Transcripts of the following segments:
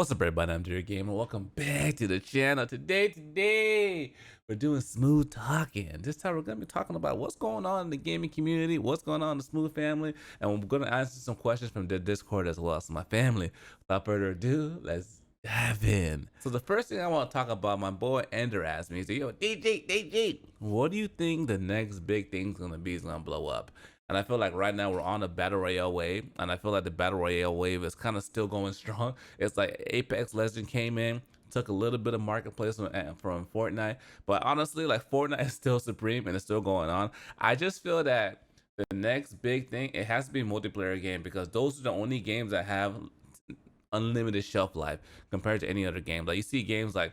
What's up, everybody? I'm Jerry Gamer. Welcome back to the channel. Today, we're doing smooth talking. This time, we're gonna be talking about what's going on in the gaming community, what's going on in the smooth family, and we're gonna answer some questions from the Discord as well. So, my family, without further ado, let's dive in. So, the first thing I want to talk about, my boy Ender asked me, he said, "Yo, DJ, what do you think the next big thing's gonna be? Is gonna blow up?" And I feel like right now we're on a battle royale wave, and I feel like the battle royale wave is kind of still going strong. It's like Apex Legend came in, took a little bit of marketplace from Fortnite, but honestly, like Fortnite is still supreme and it's still going on. I just feel that the next big thing, it has to be a multiplayer game, because those are the only games that have unlimited shelf life compared to any other game. Like you see games like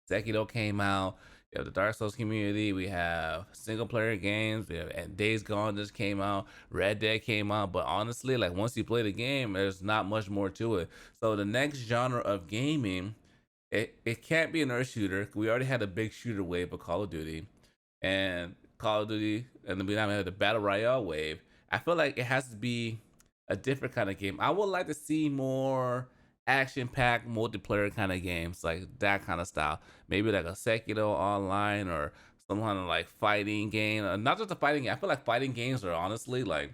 Sekiro came out. You have the Dark Souls community. We have single player games. We have and Days Gone just came out. Red Dead came out. But honestly, like once you play the game, there's not much more to it. So the next genre of gaming, it can't be an Earth shooter. We already had a big shooter wave of Call of Duty, and then we now have the Battle Royale wave. I feel like it has to be a different kind of game. I would like to see more action-packed multiplayer kind of games, like that kind of style. Maybe like a Sekiro online or some kind of like fighting game. Not just a fighting game. I feel like fighting games are honestly like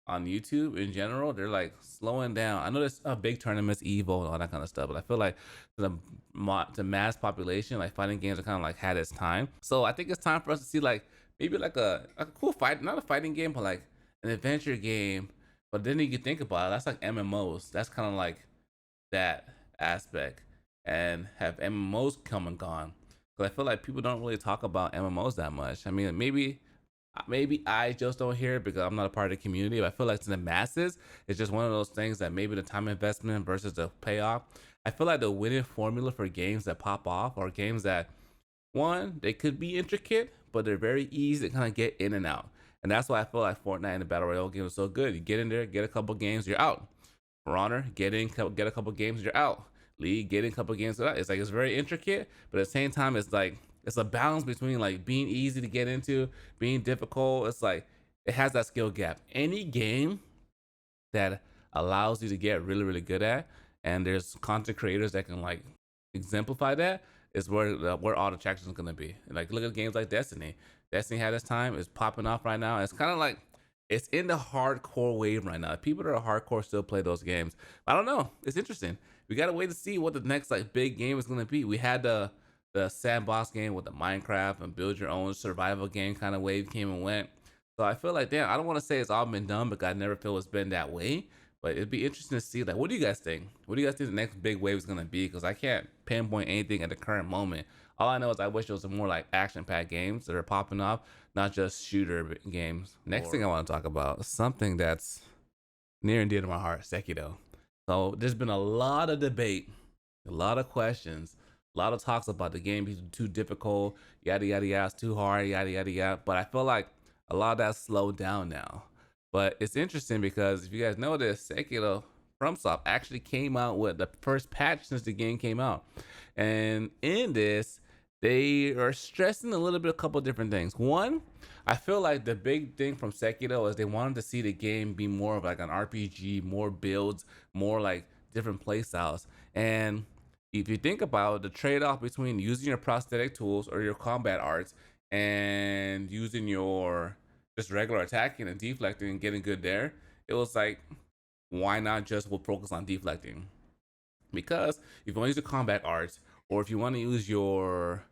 on YouTube in general, they're like slowing down. I know there's big tournaments, Evo, and all that kind of stuff, but I feel like the mass population, like fighting games are kind of like had its time. So I think it's time for us to see like maybe like a cool fight, not a fighting game, but like an adventure game. But then you can think about it, that's like MMOs. That's kind of like that aspect, and have MMOs come and gone. Because I feel like people don't really talk about MMOs that much. I mean, maybe I just don't hear it because I'm not a part of the community. But I feel like to the masses, it's just one of those things that maybe the time investment versus the payoff. I feel like the winning formula for games that pop off are games that, one, they could be intricate, but they're very easy to kind of get in and out. And that's why I feel like Fortnite and the Battle Royale game is so good. You get in there, get a couple games, you're out. For Honor, get a couple games, you're out. League, get in a couple games, you're out. It's like it's very intricate, but at the same time, it's like it's a balance between like being easy to get into, being difficult. It's like it has that skill gap. Any game that allows you to get really, really good at, and there's content creators that can like exemplify that, is where all the traction is gonna be. Like look at games like Destiny. Destiny had its time, it's popping off right now. It's kind of like it's in the hardcore wave right now. People that are hardcore still play those games. I don't know. It's interesting. We gotta wait to see what the next like big game is gonna be. We had the sandbox game with the Minecraft and build your own survival game kind of wave came and went. So I feel like, damn, I don't want to say it's all been done, because I never feel it's been that way. But it'd be interesting to see, like, what do you guys think? What do you guys think the next big wave is gonna be? Because I can't pinpoint anything at the current moment. All I know is I wish it was more like action-packed games that are popping off, not just shooter games. Next thing I want to talk about is something that's near and dear to my heart, Sekiro. So there's been a lot of debate, a lot of questions, a lot of talks about the game being too difficult, yada yada yada, it's too hard, yada yada yada. But I feel like a lot of that's slowed down now. But it's interesting because if you guys know this, Sekiro FromSoft actually came out with the first patch since the game came out, and in this, they are stressing a little bit, a couple different things. One, I feel like the big thing from Sekiro is they wanted to see the game be more of like an RPG, more builds, more like different play styles. And if you think about the trade-off between using your prosthetic tools or your combat arts and using your just regular attacking and deflecting and getting good there, it was like, why not just focus on deflecting? Because if you want to use the combat arts, or if you want to use your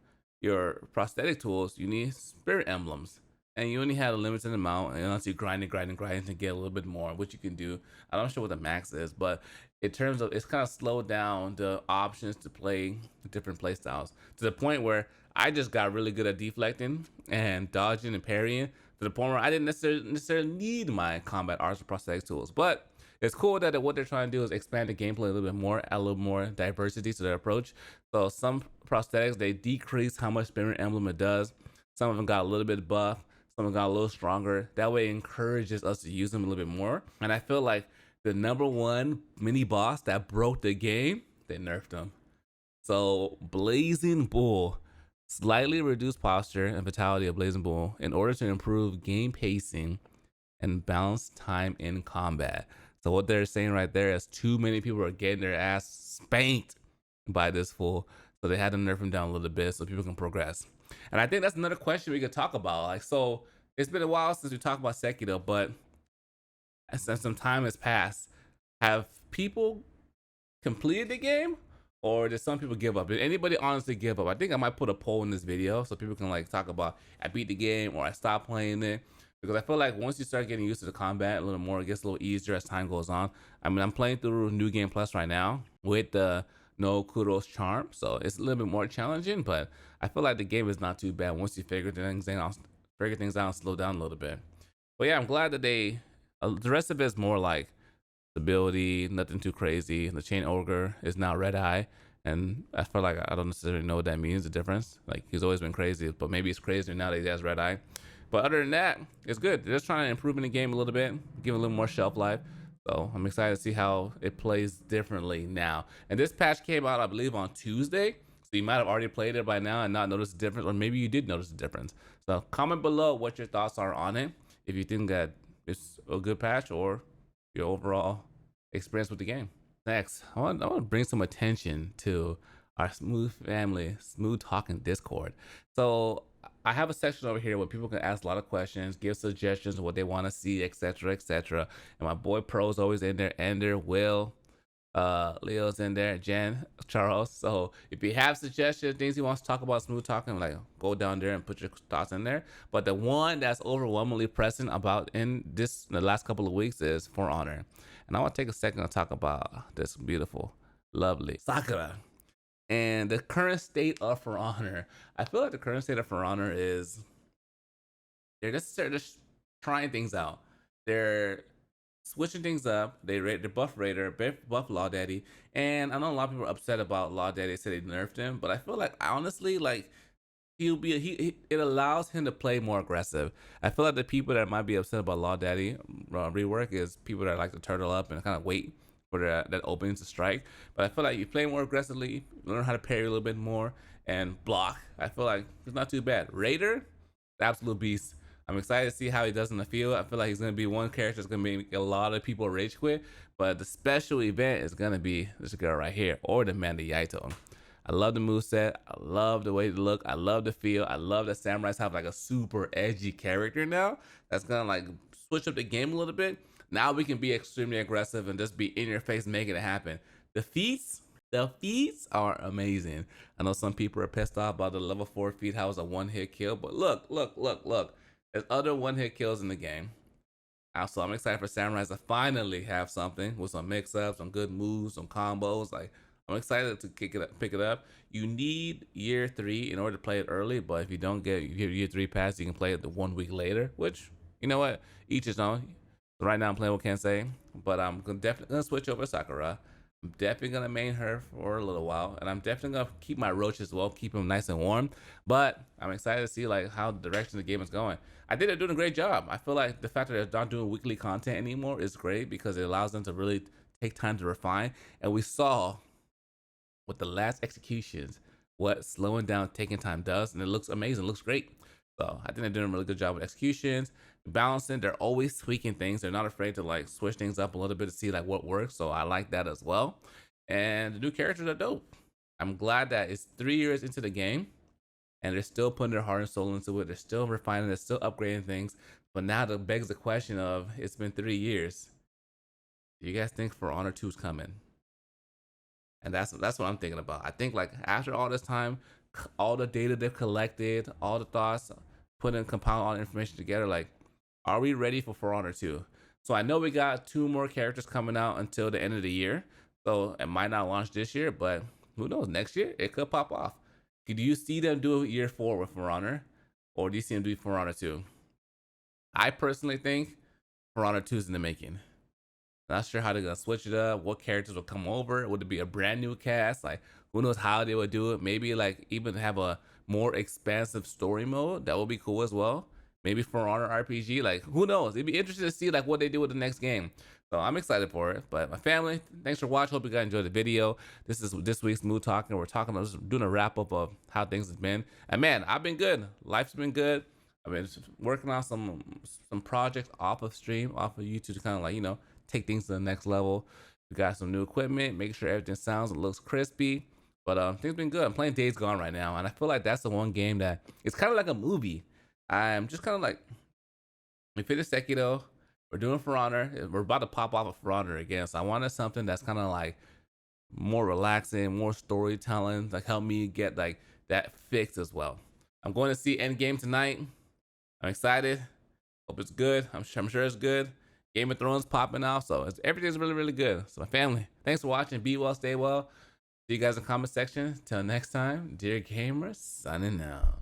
prosthetic tools, you need spirit emblems, and you only had a limited amount, unless you grind to get a little bit more, which you can do. I'm not sure what the max is, but in terms of, it's kind of slowed down the options to play different play styles, to the point where I just got really good at deflecting and dodging and parrying, to the point where I didn't necessarily need my combat arts or prosthetic tools. But it's cool that what they're trying to do is expand the gameplay a little bit more, add a little more diversity to their approach. So some prosthetics, they decrease how much spirit emblem it does. Some of them got a little bit buff, some of them got a little stronger. That way it encourages us to use them a little bit more. And I feel like the #1 mini boss that broke the game, they nerfed him. So Blazing Bull, slightly reduced posture and vitality of Blazing Bull in order to improve game pacing and balance time in combat. So what they're saying right there is too many people are getting their ass spanked by this fool. So they had to nerf him down a little bit so people can progress. And I think that's another question we could talk about. Like, so it's been a while since we talked about Sekiro, but since some time has passed, have people completed the game, or did some people give up? Did anybody honestly give up? I think I might put a poll in this video so people can like talk about I beat the game or I stopped playing it, because I feel like once you start getting used to the combat a little more, it gets a little easier as time goes on. I mean, I'm playing through New Game Plus right now with the no kudos charm, so it's a little bit more challenging, but I feel like the game is not too bad once you figure things out and slow down a little bit. But yeah, I'm glad that they the rest of it is more like stability, nothing too crazy. The chain ogre is now red eye, and I feel like I don't necessarily know what that means, the difference. Like, he's always been crazy, but maybe it's crazier now that he has red eye. But other than that, it's good. They're just trying to improve in the game a little bit, give it a little more shelf life. So I'm excited to see how it plays differently now. And this patch came out, I believe, on Tuesday. So you might have already played it by now and not noticed the difference, or maybe you did notice the difference. So comment below what your thoughts are on it, if you think that it's a good patch or your overall experience with the game. Next, I want to bring some attention to our Smooth family, Smooth Talking Discord. So I have a section over here where people can ask a lot of questions, give suggestions of what they want to see, etc., etc. And my boy Pro's always in there, Ender, Will, Leo's in there, Jen, Charles. So if you have suggestions, things you want to talk about Smooth Talking, like, go down there and put your thoughts in there. But the one that's overwhelmingly present about in the last couple of weeks is For Honor. And I want to take a second to talk about this beautiful, lovely Sakura and the current state of For Honor. I feel like the current state of For Honor is they're just trying things out. They're switching things up. They buff Raider, buff Law Daddy, and I know a lot of people are upset about Law Daddy. They said they nerfed him, but I feel like honestly, like, it allows him to play more aggressive. I feel like the people that might be upset about Law Daddy rework is people that like to turtle up and kind of wait for that opening to strike. But I feel like you play more aggressively, learn how to parry a little bit more, and block. I feel like it's not too bad. Raider, the absolute beast. I'm excited to see how he does in the field. I feel like he's going to be one character that's going to make a lot of people rage quit. But the special event is going to be this girl right here, or the man, the Yaito. I love the moveset. I love the way they look. I love the feel. I love that samurais have like a super edgy character now. That's gonna like switch up the game a little bit. Now we can be extremely aggressive and just be in your face, making it happen. The feats are amazing. I know some people are pissed off about the level 4 feat, how it's a one-hit kill, but look. There's other one-hit kills in the game. Also, I'm excited for samurais to finally have something with some mix-ups, some good moves, some combos. Like, I'm excited to pick it up. You need year 3 in order to play it early, but if you don't get year 3 pass, you can play it the 1 week later, which, you know what, each is own. Right now I'm playing with Kensei, but I'm definitely gonna switch over to Sakura. I'm definitely gonna main her for a little while, and I'm definitely gonna keep my Roach as well, keep him nice and warm. But I'm excited to see like how the direction the game is going. I think they're doing a great job. I feel like the fact that they're not doing weekly content anymore is great, because it allows them to really take time to refine. And we saw with the last executions what slowing down, taking time does, and it looks amazing. It looks great. So I think they're doing a really good job with executions, balancing. They're always tweaking things. They're not afraid to like switch things up a little bit to see like what works. So I like that as well. And the new characters are dope. I'm glad that it's 3 years into the game and they're still putting their heart and soul into it. They're still refining, they're still upgrading things. But now that begs the question of, it's been 3 years. Do you guys think For Honor 2 is coming? And that's what I'm thinking about. I think like after all this time, all the data they've collected, all the thoughts, putting compound all the information together, like, are we ready for Honor 2? So I know we got 2 more characters coming out until the end of the year. So it might not launch this year, but who knows? Next year, it could pop off. Do you see them do year 4 with For Honor? Or do you see them do For Honor 2? I personally think For Honor 2 is in the making. Not sure how they're gonna switch it up. What characters will come over? Would it be a brand new cast? Like, who knows how they would do it? Maybe like even have a more expansive story mode. That would be cool as well. Maybe For Honor RPG. Like, who knows? It'd be interesting to see like what they do with the next game. So I'm excited for it. But my family, thanks for watching. Hope you guys enjoyed the video. This is this week's Mood Talking. We're talking about doing a wrap up of how things have been. And man, I've been good. Life's been good. I've been working on some projects off of stream, off of YouTube to kind of like, you know, take things to the next level. We got some new equipment, make sure everything sounds and looks crispy. But things been good. I'm playing Days Gone right now, and I feel like that's the one game that it's kind of like a movie. I'm just kind of like, we finished Sekiro. We're doing For Honor. We're about to pop off of For Honor again. So I wanted something that's kind of like more relaxing, more storytelling, like help me get like that fix as well. I'm going to see Endgame tonight. I'm excited. Hope it's good. I'm sure it's good. Game of Thrones popping off, so everything's really, really good. So my family, thanks for watching. Be well, stay well. See you guys in the comment section. Till next time, dear gamers, signing out.